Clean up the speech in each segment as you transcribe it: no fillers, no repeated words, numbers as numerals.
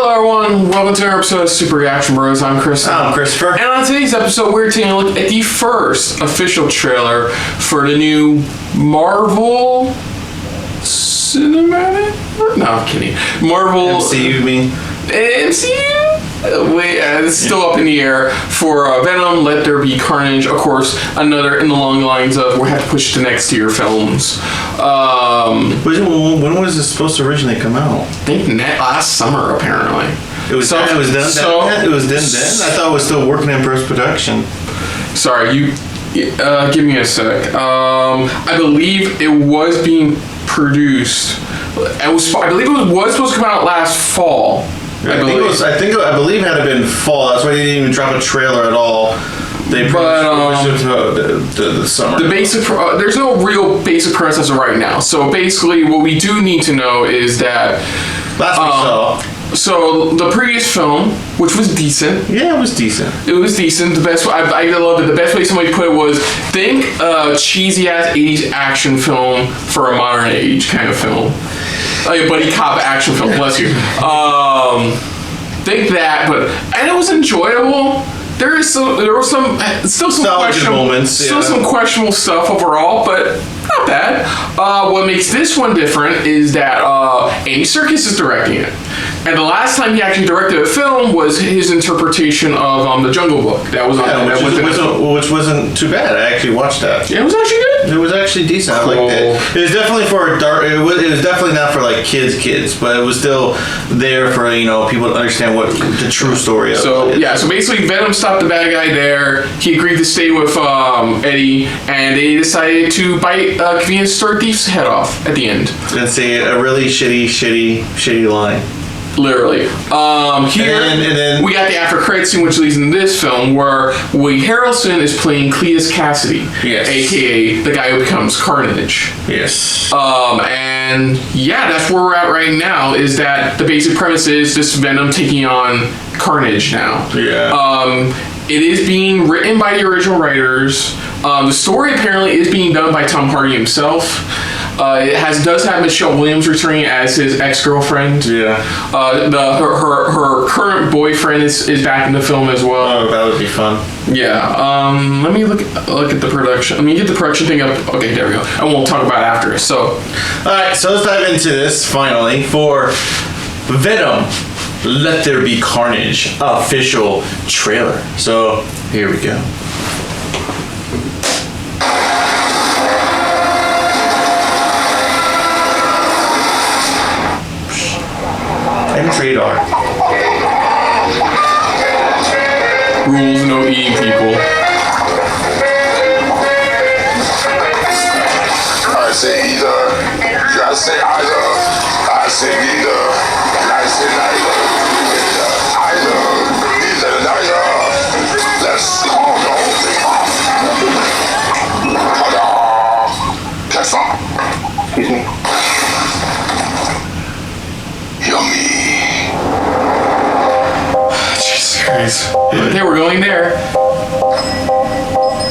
Hello everyone, welcome to another episode of Super Reaction Bros. I'm Chris. I'm Christopher. And on today's episode, we're taking a look at the first official trailer for the new Marvel Cinematic? No, I'm kidding. Marvel... MCU, you mean? MCU? Wait, it's still up in the air for Venom, Let There Be Carnage. Of course, another in the long lines of we have to push to next tier films. When was this supposed to originally come out? I think last summer, apparently. It was done. It was done. It was done then. I thought it was still working in post production. Sorry, you. Give me a sec. I believe it was being produced. I believe it was supposed to come out last fall. I believe it had been fall. That's why they didn't even drop a trailer at all. They pushed it to the summer. The basic, there's no real basic premise as of right now. So basically, what we do need to know is that last we saw. So the previous film, which was decent. Yeah, it was decent. It was decent. The best, I love it. The best way somebody put it was think cheesy ass 80s action film for a modern age kind of film. Like a buddy cop action film, bless you. Think that, and it was enjoyable. There was some questionable moments, some questionable stuff overall, but not bad. What makes this one different is that Andy Serkis is directing it. And the last time he actually directed a film was his interpretation of The Jungle Book. That was on which wasn't too bad. I actually watched that. Yeah, it was actually good. It was actually decent. Cool. I liked it. It was definitely for dark. It was definitely not for like kids, but it was still there for people to understand what the true story of. So so basically, Venom stopped the bad guy there. He agreed to stay with Eddie, and they decided to bite a convenience store thief's head off at the end. And say a really shitty line. Literally. Here, and then we got the after credit scene, which leads into this film, where Woody Harrelson is playing Cletus Cassidy, a.k.a. the guy who becomes Carnage. Yes. And yeah, that's where we're at right now, is that the basic premise is this Venom taking on Carnage now. Yeah. It is being written by the original writers. The story apparently is being done by Tom Hardy himself. It does have Michelle Williams returning as his ex-girlfriend. Yeah. Her current boyfriend is back in the film as well. Oh, that would be fun. Yeah. Let me look at the production. Let me get the production thing up. Okay, there we go. I won't talk about it after. So. All right. So let's dive into this finally for Venom. Let There Be Carnage official trailer. So here we go. And radar. Rules, no eating people. I say either. You gotta say either. I say neither. I say neither. Either. Neither, neither. Let's call the whole thing off. Ta-da! That's all. Excuse me. Yummy. Jesus Christ. Okay, we're going there.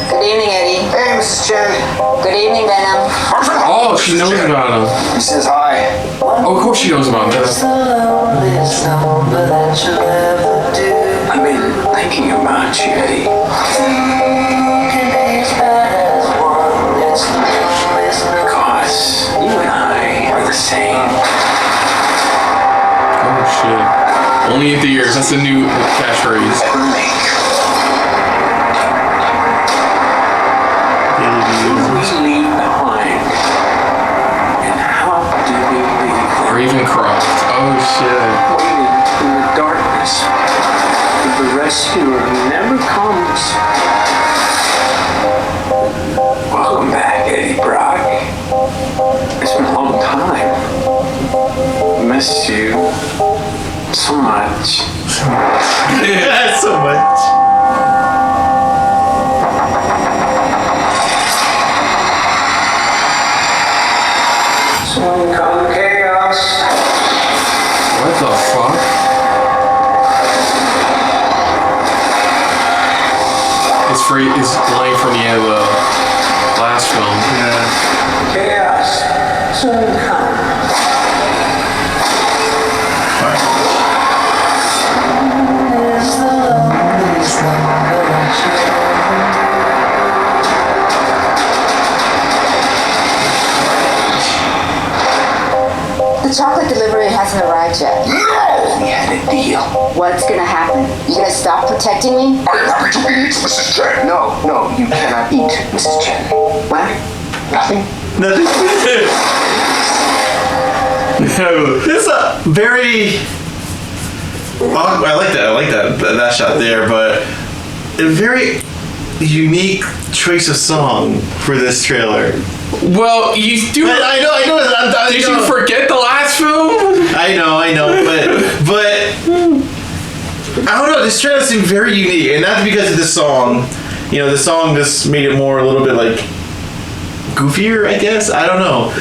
Good evening, Eddie. Hey, Mrs. Chen. Good evening, Venom. Oh, she knows about him. He says hi. Oh, of course she knows about him. I've been thinking about you, Eddie. Because you and I are the same. Oh, shit. Only in theaters. That's the new catchphrase. Ever make. We leave behind. And how do we leave them? Ravencroft. Oh, shit. Waiting in the darkness. If the rescuer never comes. Welcome back, Eddie Brock. It's been a long time. Missed you so much. Yeah, so much. Soon come chaos. What the fuck? It's line from the end of the last film. Yeah. Chaos. Soon come. The chocolate delivery hasn't arrived yet. No! We had a deal. What's gonna happen? You gonna stop protecting me? I am happy to eat, Mrs. Chen. No, you cannot eat, Mrs. Chen. What? Nothing? Nothing. It's a very. I like that shot there, but a very unique choice of song for this trailer. Well, you do. I know. Did you forget the last film? I know, but I don't know. This trailer seemed very unique, and not because of the song. You know, the song just made it more a little bit like goofier, I guess. I don't know,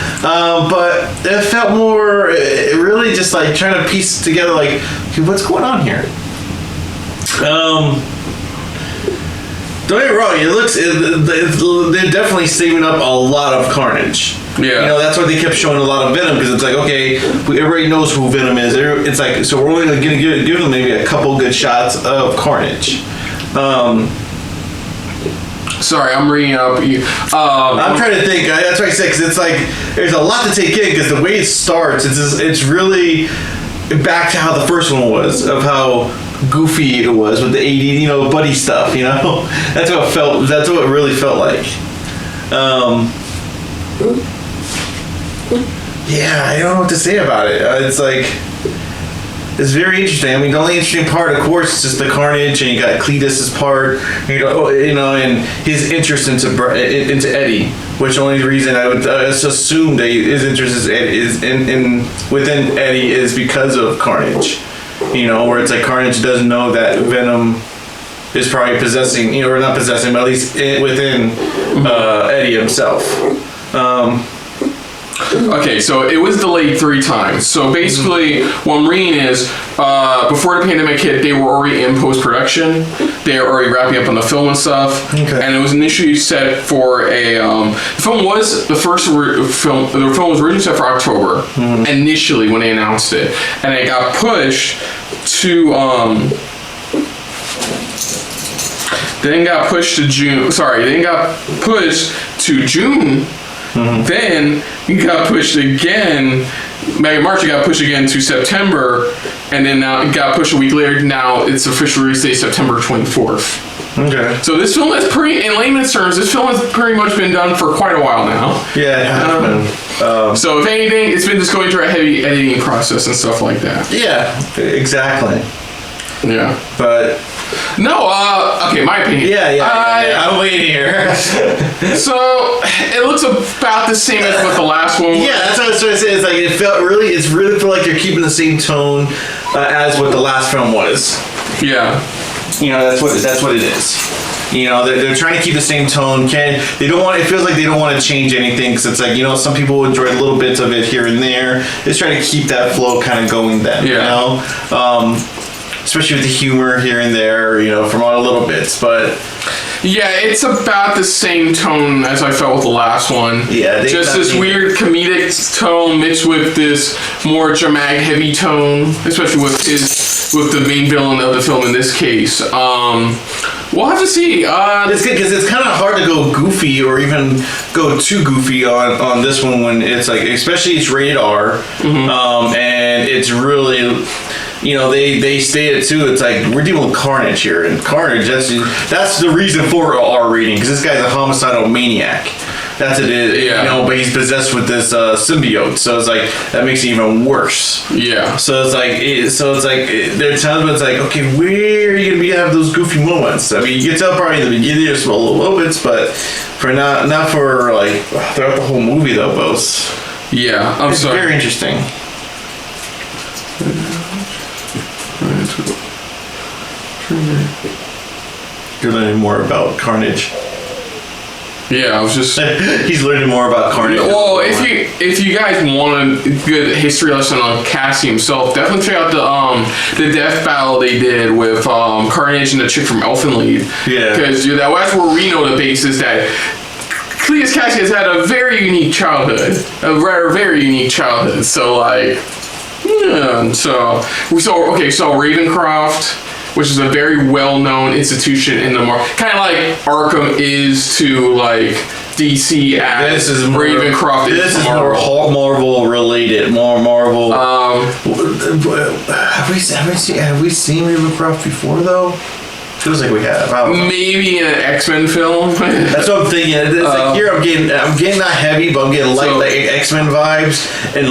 but it felt more. It really just like trying to piece together like, okay, what's going on here. Don't get me wrong. They're definitely saving up a lot of Carnage. Yeah. You know, that's why they kept showing a lot of Venom, because it's like, okay, everybody knows who Venom is. It's like, so we're only going to give them maybe a couple good shots of Carnage. Sorry, I'm reading up. I'm trying to think. That's what I said, because it's like there's a lot to take in, because the way it starts, it's really back to how the first one was, of how goofy it was with the 80s, buddy stuff. That's what it felt. That's what it really felt like. Yeah, I don't know what to say about it. It's like, it's very interesting. I mean, the only interesting part, of course, is just the Carnage, and you got Cletus's part, and his interest into Eddie, which the only reason I would assume that his interest is within Eddie is because of Carnage. Where it's like Carnage doesn't know that Venom is probably possessing, or not possessing, but at least within Eddie himself. Okay, so it was delayed 3 times. So basically, what I'm reading is, before the pandemic hit, they were already in post-production. They were already wrapping up on the film and stuff. Okay. And it was initially set for a... the film was originally set for October, initially, when they announced it. And it got pushed to... then got pushed to June. Sorry, then got pushed to June. Then it got pushed again. Back in March, it got pushed again to September, and then now it got pushed a week later. Now it's official release date September 24th. Okay. So this film is in layman's terms, this film has pretty much been done for quite a while now. Yeah, it has been. So if anything, it's been just going through a heavy editing process and stuff like that. Yeah, exactly. Yeah. But no, okay, my opinion. Yeah. I'm waiting here. So it looks about the same as what the last one was. Yeah, that's what I was trying to say. It's like it's really feel like you're keeping the same tone as what the last film was. Yeah. That's what it is. They're trying to keep the same tone. They don't want? It feels like they don't want to change anything, because it's like, some people enjoy little bits of it here and there. Just trying to keep that flow kind of going. Then especially with the humor here and there, from all the little bits, but. Yeah, it's about the same tone as I felt with the last one. Yeah, just this weird comedic tone mixed with this more dramatic, heavy tone, especially with the main villain of the film in this case. We'll have to see. It's good because it's kind of hard to go goofy or even go too goofy on this one when it's like, especially it's rated R, and it's really. They stated too. It's like we're dealing with Carnage here, and Carnage. That's the reason for R rating, because this guy's a homicidal maniac. That's it. Yeah. But he's possessed with this symbiote, so it's like that makes it even worse. Yeah. So it's like there are times when it's like, okay, where are you gonna have those goofy moments? I mean, you can tell probably in the beginning there's a little bits, but for not for like throughout the whole movie though, both. Yeah, I'm sorry. Very interesting. You're learning more about Carnage. Yeah, I was just. He's learning more about Carnage. Well, if you guys want a good history lesson on Cassie himself, definitely check out the death battle they did with Carnage and the chick from Elfenlied. Yeah. Because that's where we know the basis that Cletus Cassie has had a very unique childhood, very unique childhood. So like, yeah. So we saw Ravencroft, which is a very well-known institution in the kind of like Arkham is to like DC as Ravencroft. This is more Marvel related, more Marvel. Have we seen Ravencroft before though? Feels like we have. I don't know. Maybe an X-Men film. That's what I'm thinking. It's like here I'm getting not heavy, but I'm getting like X-Men vibes and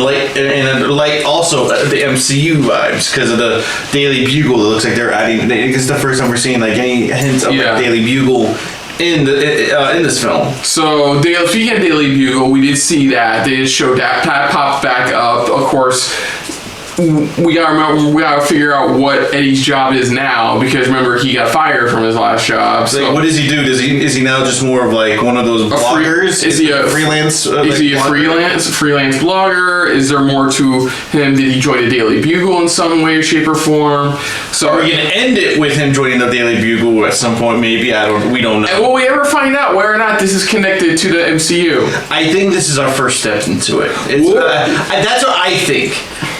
like also the MCU vibes because of the Daily Bugle. It looks like they're adding. It's the first time we're seeing like any hints of like Daily Bugle in this film. So speaking of Daily Bugle, we did see that they did show that pop back up. Of course, we gotta figure out what Eddie's job is now because remember he got fired from his last job. So like, what does he do? Is he now just more of like one of those bloggers? Is he a freelance? Is he a freelance blogger? Is there more to him? Did he join the Daily Bugle in some way, shape, or form? So are we gonna end it with him joining the Daily Bugle at some point? Maybe we don't know. And will we ever find out whether or not this is connected to the MCU? I think this is our first step into it. That's what I think.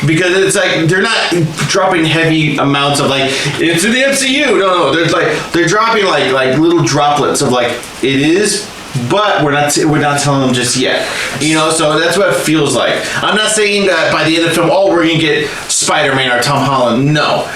Because it's like they're not dropping heavy amounts of like into the MCU. No, they're dropping like little droplets of like it is, but we're not telling them just yet. You know, so that's what it feels like. I'm not saying that by the end of the film, we're gonna get Spider-Man or Tom Holland. No.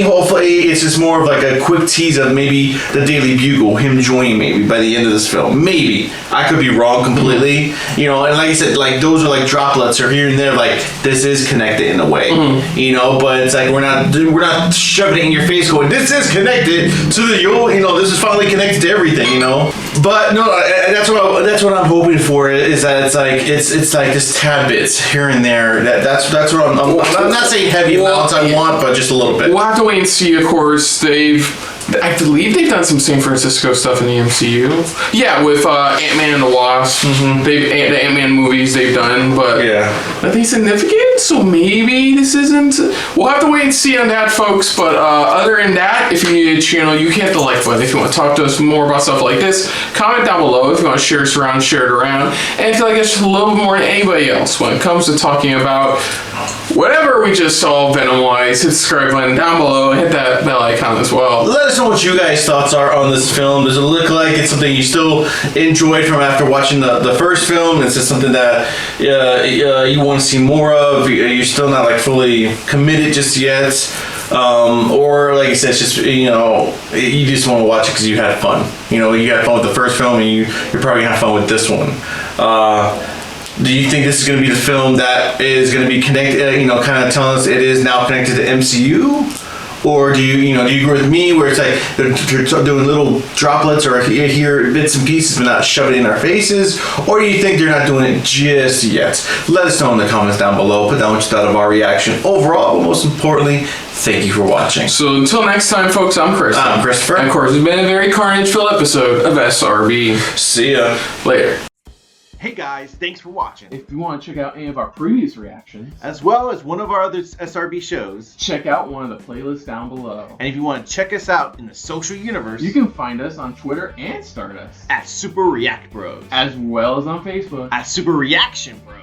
Hopefully it's just more of like a quick tease of maybe the Daily Bugle, him joining maybe by the end of this film. Maybe. I could be wrong completely. You know, and like I said, like those are like droplets or here and there, like this is connected in a way. You know, but it's like we're not shoving it in your face going, this is connected to the this is finally connected to everything, you know. But no, that's what I'm hoping for is that it's like just tad bits here and there. That's what I'm not saying heavy amounts I want, but just a little bit. We'll have to wait and see. Of course, I believe they've done some San Francisco stuff in the MCU. Yeah, with Ant-Man and the Wasp. The Ant-Man movies they've done, but nothing significant. So maybe this isn't. We'll have to wait and see on that, folks. But other than that, if you need a channel, you can hit the like button. If you want to talk to us more about stuff like this, comment down below. If you want to share us around, share it around. And if you like us just a little bit more than anybody else when it comes to talking about whatever we just saw Venom-wise, hit the subscribe button down below and hit that bell icon as well. Let us know what you guys' thoughts are on this film. Does it look like it's something you still enjoyed from after watching the first film? Is it something that you want to see more of? You're still not like fully committed just yet? Or like I said, it's just, you just want to watch it because you had fun. You had fun with the first film and you're probably going to have fun with this one. Do you think this is going to be the film that is going to be connected, kind of telling us it is now connected to MCU? Or do you agree with me where it's like they're doing little droplets or here bits and pieces but not shoving it in our faces? Or do you think they're not doing it just yet? Let us know in the comments down below. Put down what you thought of our reaction overall, but most importantly, thank you for watching. So until next time, folks, I'm Chris. I'm Christopher. And of course, it's been a very carnage-filled episode of SRB. See ya. Later. Hey guys, thanks for watching. If you want to check out any of our previous reactions, as well as one of our other SRB shows, check out one of the playlists down below. And if you want to check us out in the social universe, you can find us on Twitter and Stardust at Super React Bros, as well as on Facebook at Super Reaction Bros.